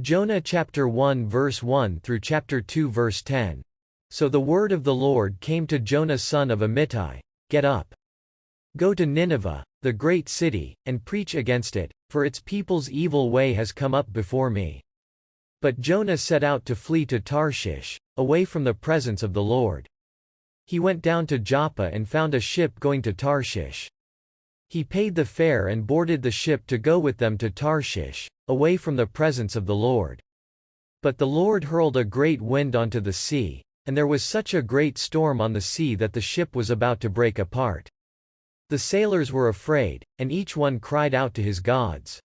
Jonah chapter 1 verse 1 through chapter 2 verse 10. So the word of the Lord came to Jonah son of Amittai, Get up. Go to Nineveh, the great city, and preach against it, for its people's evil way has come up before me. But Jonah set out to flee to Tarshish, away from the presence of the Lord. He went down to Joppa and found a ship going to Tarshish. He paid the fare and boarded the ship to go with them to Tarshish, away from the presence of the Lord. But the Lord hurled a great wind onto the sea, and there was such a great storm on the sea that the ship was about to break apart. The sailors were afraid, and each one cried out to his gods.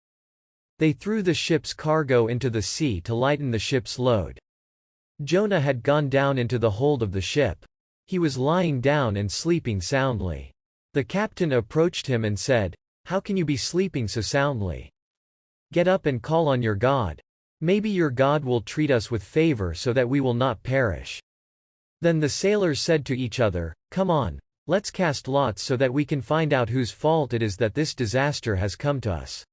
They threw the ship's cargo into the sea to lighten the ship's load. Jonah had gone down into the hold of the ship. He was lying down and sleeping soundly. The captain approached him and said, How can you be sleeping so soundly? Get up and call on your God. Maybe your God will treat us with favor so that we will not perish. Then the sailors said to each other, Come on, let's cast lots so that we can find out whose fault it is that this disaster has come to us.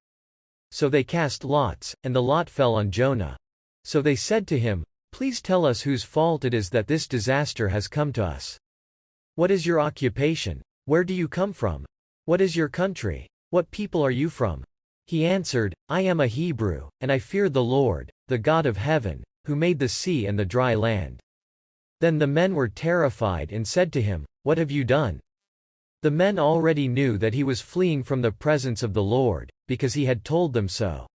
So they cast lots, and the lot fell on Jonah. So they said to him, Please tell us whose fault it is that this disaster has come to us. What is your occupation? Where do you come from? What is your country? What people are you from? He answered, I am a Hebrew, and I fear the Lord, the God of heaven, who made the sea and the dry land. Then the men were terrified and said to him, What have you done? The men already knew that he was fleeing from the presence of the Lord, because he had told them so.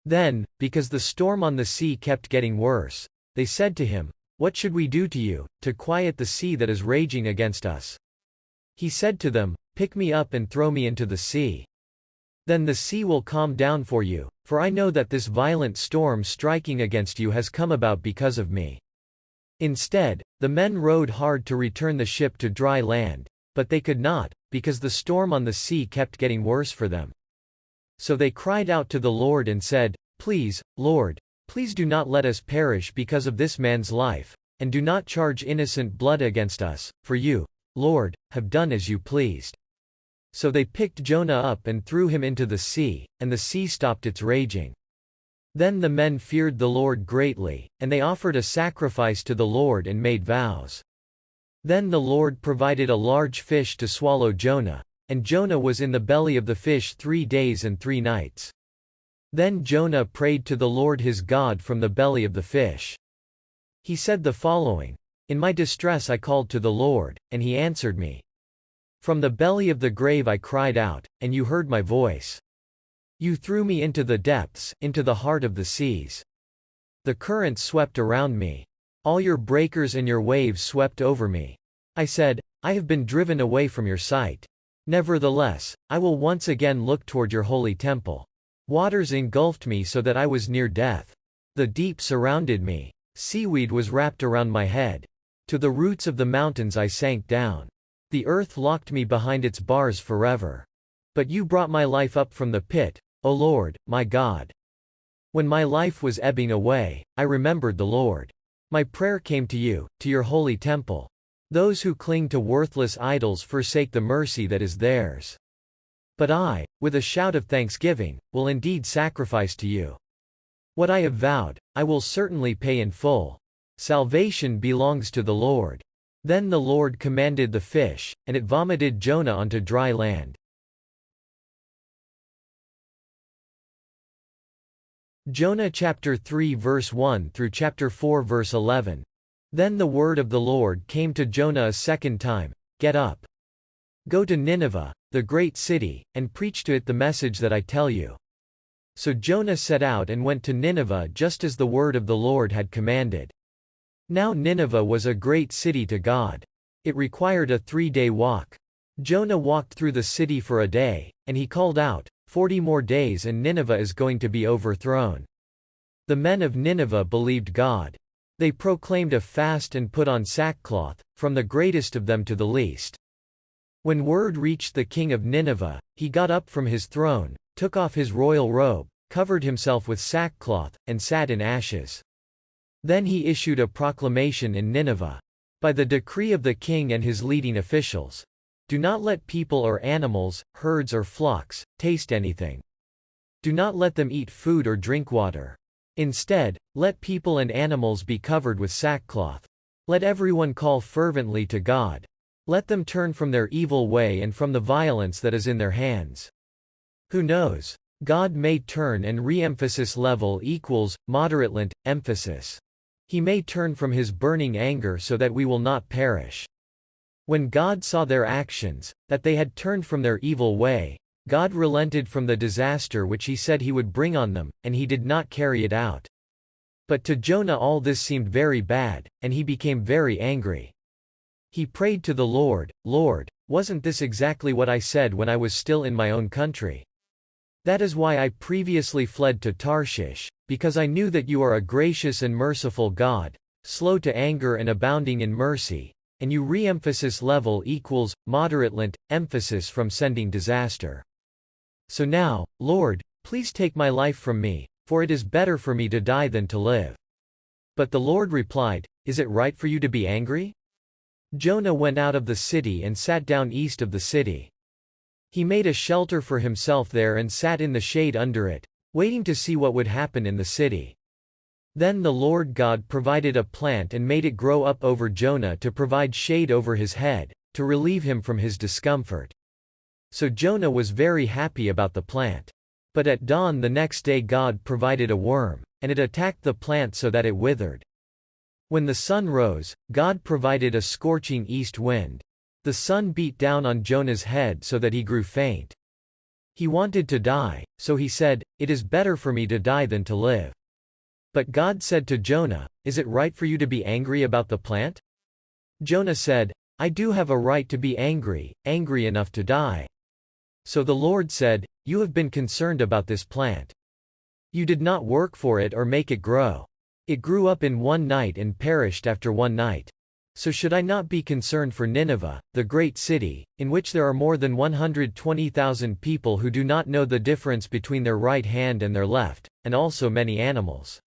Then, because the storm on the sea kept getting worse, they said to him, What should we do to you, to quiet the sea that is raging against us? He said to them, Pick me up and throw me into the sea. Then the sea will calm down for you, for I know that this violent storm striking against you has come about because of me. Instead, the men rowed hard to return the ship to dry land, but they could not, because the storm on the sea kept getting worse for them. So they cried out to the Lord and said, Please, Lord, please do not let us perish because of this man's life, and do not charge innocent blood against us, for you, Lord, have done as you pleased. So they picked Jonah up and threw him into the sea, and the sea stopped its raging. Then the men feared the Lord greatly, and they offered a sacrifice to the Lord and made vows. Then the Lord provided a large fish to swallow Jonah, and Jonah was in the belly of the fish 3 days and 3 nights. Then Jonah prayed to the Lord his God from the belly of the fish. He said the following, In my distress I called to the Lord, and he answered me. From the belly of the grave I cried out, and you heard my voice. You threw me into the depths, into the heart of the seas. The currents swept around me. All your breakers and your waves swept over me. I said, I have been driven away from your sight. Nevertheless, I will once again look toward your holy temple. Waters engulfed me so that I was near death. The deep surrounded me. Seaweed was wrapped around my head. To the roots of the mountains I sank down. The earth locked me behind its bars forever. But you brought my life up from the pit, O Lord, my God. When my life was ebbing away, I remembered the Lord. My prayer came to you, to your holy temple. Those who cling to worthless idols forsake the mercy that is theirs. But I, with a shout of thanksgiving, will indeed sacrifice to you. What I have vowed, I will certainly pay in full. Salvation belongs to the Lord. Then the Lord commanded the fish, and it vomited Jonah onto dry land. Jonah chapter 3 verse 1 through chapter 4 verse 11. Then the word of the Lord came to Jonah a second time, Get up. Go to Nineveh, the great city, and preach to it the message that I tell you. So Jonah set out and went to Nineveh just as the word of the Lord had commanded. Now Nineveh was a great city to God. It required a 3-day walk. Jonah walked through the city for a day, and he called out, 40 more days and Nineveh is going to be overthrown. The men of Nineveh believed God. They proclaimed a fast and put on sackcloth, from the greatest of them to the least. When word reached the king of Nineveh, he got up from his throne, took off his royal robe, covered himself with sackcloth, and sat in ashes. Then he issued a proclamation in Nineveh. By the decree of the king and his leading officials, do not let people or animals, herds or flocks, taste anything. Do not let them eat food or drink water. Instead, let people and animals be covered with sackcloth. Let everyone call fervently to God. Let them turn from their evil way and from the violence that is in their hands. Who knows? God may turn and re-emphasis level equals, moderate emphasis. He may turn from his burning anger so that we will not perish. When God saw their actions, that they had turned from their evil way, God relented from the disaster which he said he would bring on them, and he did not carry it out. But to Jonah all this seemed very bad, and he became very angry. He prayed to the Lord, "Lord, wasn't this exactly what I said when I was still in my own country? That is why I previously fled to Tarshish, because I knew that you are a gracious and merciful God, slow to anger and abounding in mercy, and you re-emphasis level equals, moderate emphasis from sending disaster. So now, Lord, please take my life from me, for it is better for me to die than to live." But the Lord replied, "Is it right for you to be angry?" Jonah went out of the city and sat down east of the city. He made a shelter for himself there and sat in the shade under it, waiting to see what would happen in the city. Then the Lord God provided a plant and made it grow up over Jonah to provide shade over his head, to relieve him from his discomfort. So Jonah was very happy about the plant. But at dawn the next day God provided a worm, and it attacked the plant so that it withered. When the sun rose, God provided a scorching east wind. The sun beat down on Jonah's head so that he grew faint. He wanted to die, so he said, "It is better for me to die than to live." But God said to Jonah, "Is it right for you to be angry about the plant?" Jonah said, "I do have a right to be angry, angry enough to die." So the Lord said, "You have been concerned about this plant. You did not work for it or make it grow. It grew up in one night and perished after one night. So should I not be concerned for Nineveh, the great city, in which there are more than 120,000 people who do not know the difference between their right hand and their left, and also many animals?"